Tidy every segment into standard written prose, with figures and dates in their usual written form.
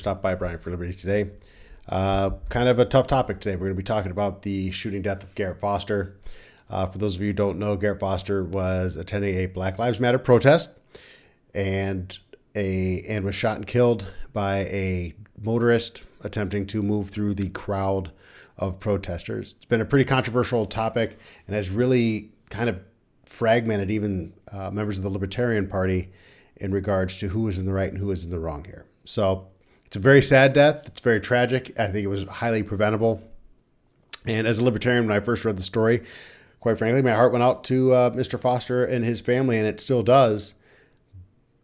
stopped by Brian for Liberty today. Kind of a tough topic today. We're going to be talking about the shooting death of Garrett Foster. For those of you who don't know, Garrett Foster was attending a Black Lives Matter protest and was shot and killed by a motorist attempting to move through the crowd of protesters. It's been a pretty controversial topic and has really kind of fragmented even members of the Libertarian Party in regards to who is in the right and who is in the wrong here. So it's a very sad death. It's very tragic. I think it was highly preventable. And as a Libertarian, when I first read the story, quite frankly, my heart went out to Mr. Foster and his family, and it still does.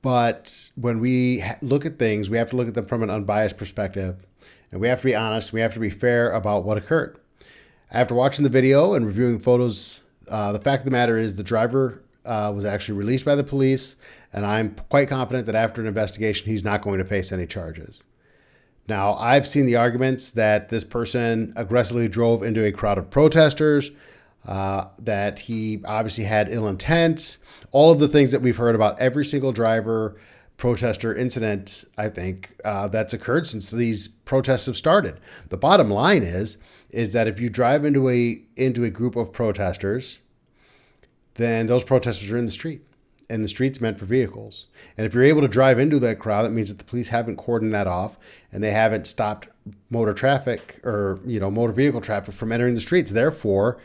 But when we look at things, we have to look at them from an unbiased perspective. And we have to be honest. We have to be fair about what occurred. After watching the video and reviewing photos, the fact of the matter is the driver was actually released by the police, and I'm quite confident that after an investigation, he's not going to face any charges. Now, I've seen the arguments that this person aggressively drove into a crowd of protesters, that he obviously had ill intent, all of the things that we've heard about every single driver protester incident, I think, that's occurred since these protests have started. The bottom line is that if you drive into a group of protesters, then those protesters are in the street, and the street's meant for vehicles. And if you're able to drive into that crowd, that means that the police haven't cordoned that off and they haven't stopped motor traffic or, motor vehicle traffic from entering the streets. Therefore,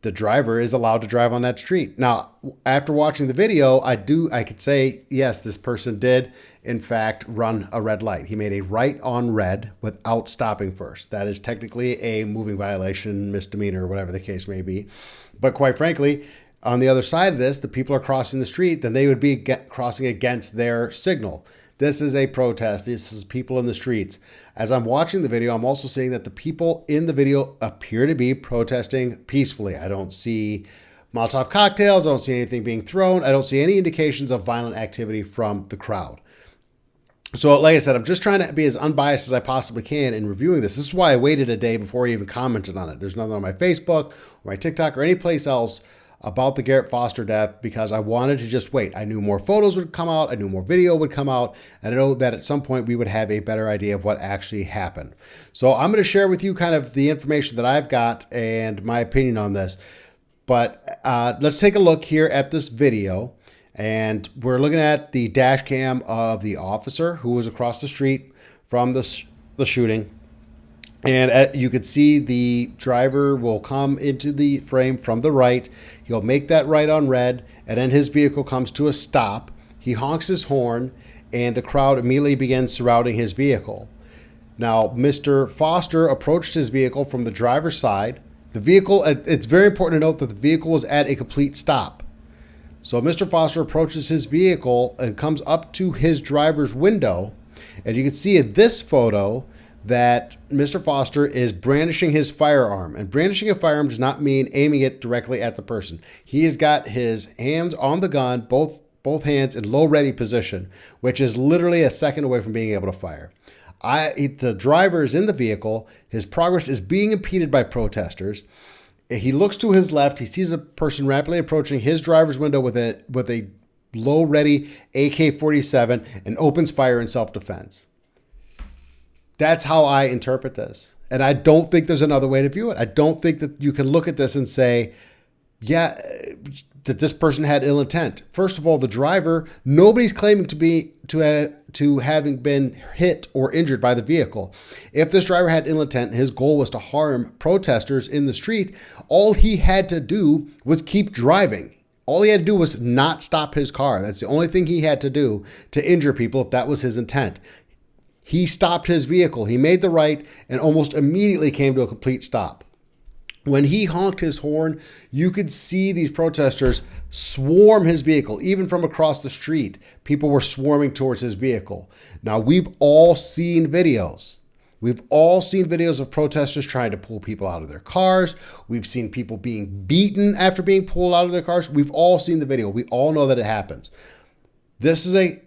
the driver is allowed to drive on that street. Now, after watching the video, I could say, yes, this person did, in fact, run a red light. He made a right on red without stopping first. That is technically a moving violation, misdemeanor, or whatever the case may be. But quite frankly, on the other side of this, the people are crossing the street, then they would be crossing against their signal. This is a protest. This is people in the streets. As I'm watching the video, I'm also seeing that the people in the video appear to be protesting peacefully. I don't see Molotov cocktails. I don't see anything being thrown. I don't see any indications of violent activity from the crowd. So like I said, I'm just trying to be as unbiased as I possibly can in reviewing this. This is why I waited a day before I even commented on it. There's nothing on my Facebook or my TikTok or any place else about the Garrett Foster death because I wanted to just wait. I knew more photos would come out. I knew more video would come out. And I know that at some point we would have a better idea of what actually happened. So I'm going to share with you kind of the information that I've got and my opinion on this. But let's take a look here at this video. And we're looking at the dash cam of the officer who was across the street from the shooting. And you could see the driver will come into the frame from the right. He'll make that right on red, and then his vehicle comes to a stop. He honks his horn, and the crowd immediately begins surrounding his vehicle. Now, Mr. Foster approached his vehicle from the driver's side. The vehicle, it's very important to note that the vehicle was at a complete stop. So Mr. Foster approaches his vehicle and comes up to his driver's window, and you can see in this photo that Mr. Foster is brandishing his firearm. And brandishing a firearm does not mean aiming it directly at the person. He has got his hands on the gun, both hands in low ready position, which is literally a second away from being able to fire. The driver is in the vehicle. His progress is being impeded by protesters. He looks to his left. He sees a person rapidly approaching his driver's window with a low ready AK-47 and opens fire in self-defense. That's how I interpret this. And I don't think there's another way to view it. I don't think that you can look at this and say, yeah, that this person had ill intent. First of all, the driver, nobody's claiming to having been hit or injured by the vehicle. If this driver had ill intent and his goal was to harm protesters in the street, all he had to do was keep driving. All he had to do was not stop his car. That's the only thing he had to do to injure people if that was his intent. He stopped his vehicle. He made the right and almost immediately came to a complete stop. When he honked his horn, you could see these protesters swarm his vehicle. Even from across the street, people were swarming towards his vehicle. Now, we've all seen videos. We've all seen videos of protesters trying to pull people out of their cars. We've seen people being beaten after being pulled out of their cars. We've all seen the video. We all know that it happens. This is a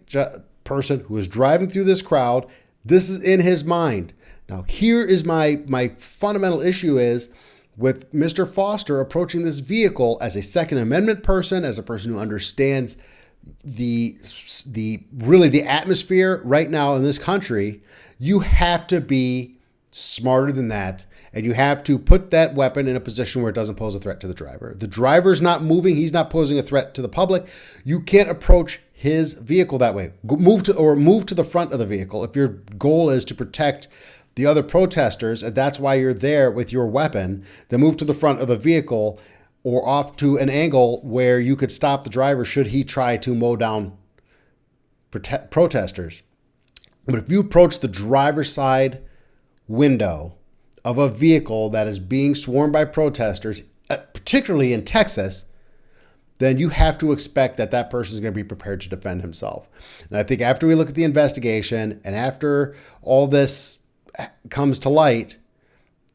person who is driving through this crowd. This is in his mind. Now, here is my fundamental issue is with Mr. Foster approaching this vehicle as a Second Amendment person, as a person who understands, the atmosphere right now in this country, you have to be smarter than that. And you have to put that weapon in a position where it doesn't pose a threat to the driver. The driver's not moving. He's not posing a threat to the public. You can't approach his vehicle that way. Move to the front of the vehicle. If your goal is to protect the other protesters, and that's why you're there with your weapon, then move to the front of the vehicle or off to an angle where you could stop the driver should he try to mow down protesters. But if you approach the driver's side window of a vehicle that is being swarmed by protesters, particularly in Texas, then you have to expect that that person is going to be prepared to defend himself. And I think after we look at the investigation and after all this comes to light,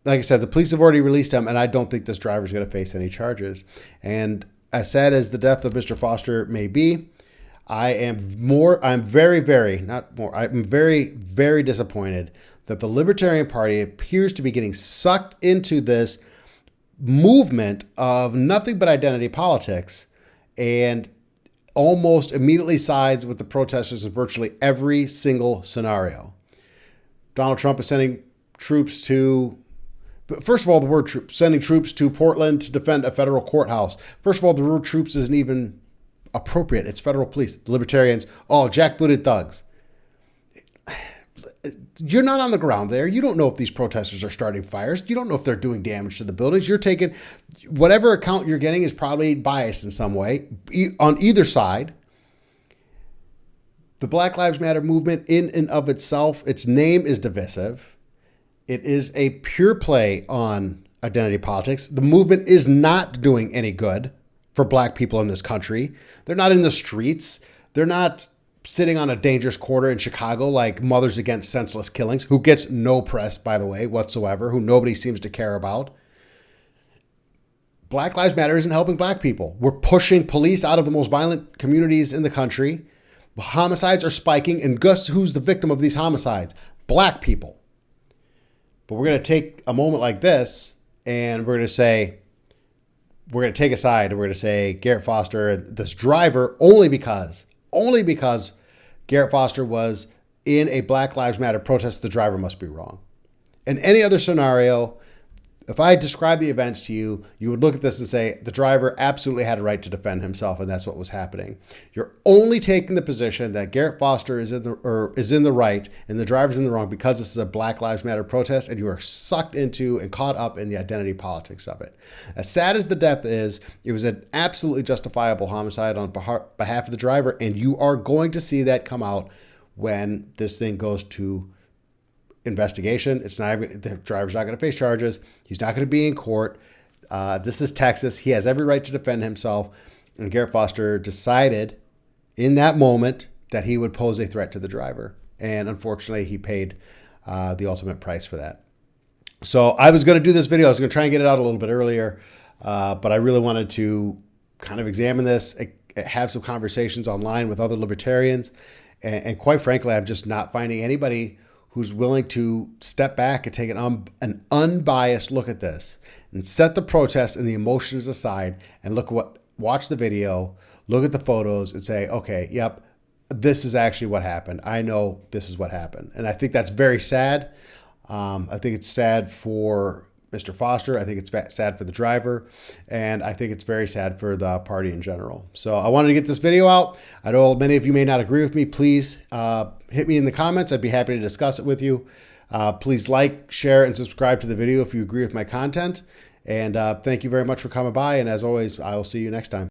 like I said, the police have already released him, and I don't think this driver is going to face any charges. And as sad as the death of Mr. Foster may be, I'm very, very disappointed that the Libertarian Party appears to be getting sucked into this movement of nothing but identity politics and almost immediately sides with the protesters in virtually every single scenario. Donald Trump is sending troops to, first of all, the word troops, sending troops to Portland to defend a federal courthouse. First of all, the word troops isn't even appropriate. It's federal police. The Libertarians, jackbooted thugs. You're not on the ground there. You don't know if these protesters are starting fires. You don't know if they're doing damage to the buildings. You're taking whatever account you're getting is probably biased in some way on either side. The Black Lives Matter movement in and of itself, its name is divisive. It is a pure play on identity politics. The movement is not doing any good for black people in this country. They're not in the streets. They're not sitting on a dangerous corner in Chicago like Mothers Against Senseless Killings, who gets no press, by the way, whatsoever, who nobody seems to care about. Black Lives Matter isn't helping black people. We're pushing police out of the most violent communities in the country. Homicides are spiking, and guess who's the victim of these homicides? Black people. But we're going to take a moment like this, and we're going to take a side, and we're going to say Garrett Foster, this driver, only because Garrett Foster was in a Black Lives Matter protest, the driver must be wrong. In any other scenario, if I describe the events to you, you would look at this and say the driver absolutely had a right to defend himself, and that's what was happening. You're only taking the position that Garrett Foster is in the right and the driver's in the wrong because this is a Black Lives Matter protest, and you are sucked into and caught up in the identity politics of it. As sad as the death is, it was an absolutely justifiable homicide on behalf of the driver, and you are going to see that come out when this thing goes to investigation. The driver's not going to face charges. He's not going to be in court. This is Texas. He has every right to defend himself. And Garrett Foster decided in that moment that he would pose a threat to the driver. And unfortunately, he paid the ultimate price for that. So I was going to do this video. I was going to try and get it out a little bit earlier. But I really wanted to kind of examine this, have some conversations online with other libertarians. And quite frankly, I'm just not finding anybody who's willing to step back and take an unbiased look at this and set the protests and the emotions aside and watch the video, look at the photos and say, okay, yep, this is actually what happened. I know this is what happened. And I think that's very sad. I think it's sad for Mr. Foster. I think it's sad for the driver. And I think it's very sad for the party in general. So I wanted to get this video out. I know many of you may not agree with me. Please hit me in the comments. I'd be happy to discuss it with you. Please like, share, and subscribe to the video if you agree with my content. And thank you very much for coming by. And as always, I will see you next time.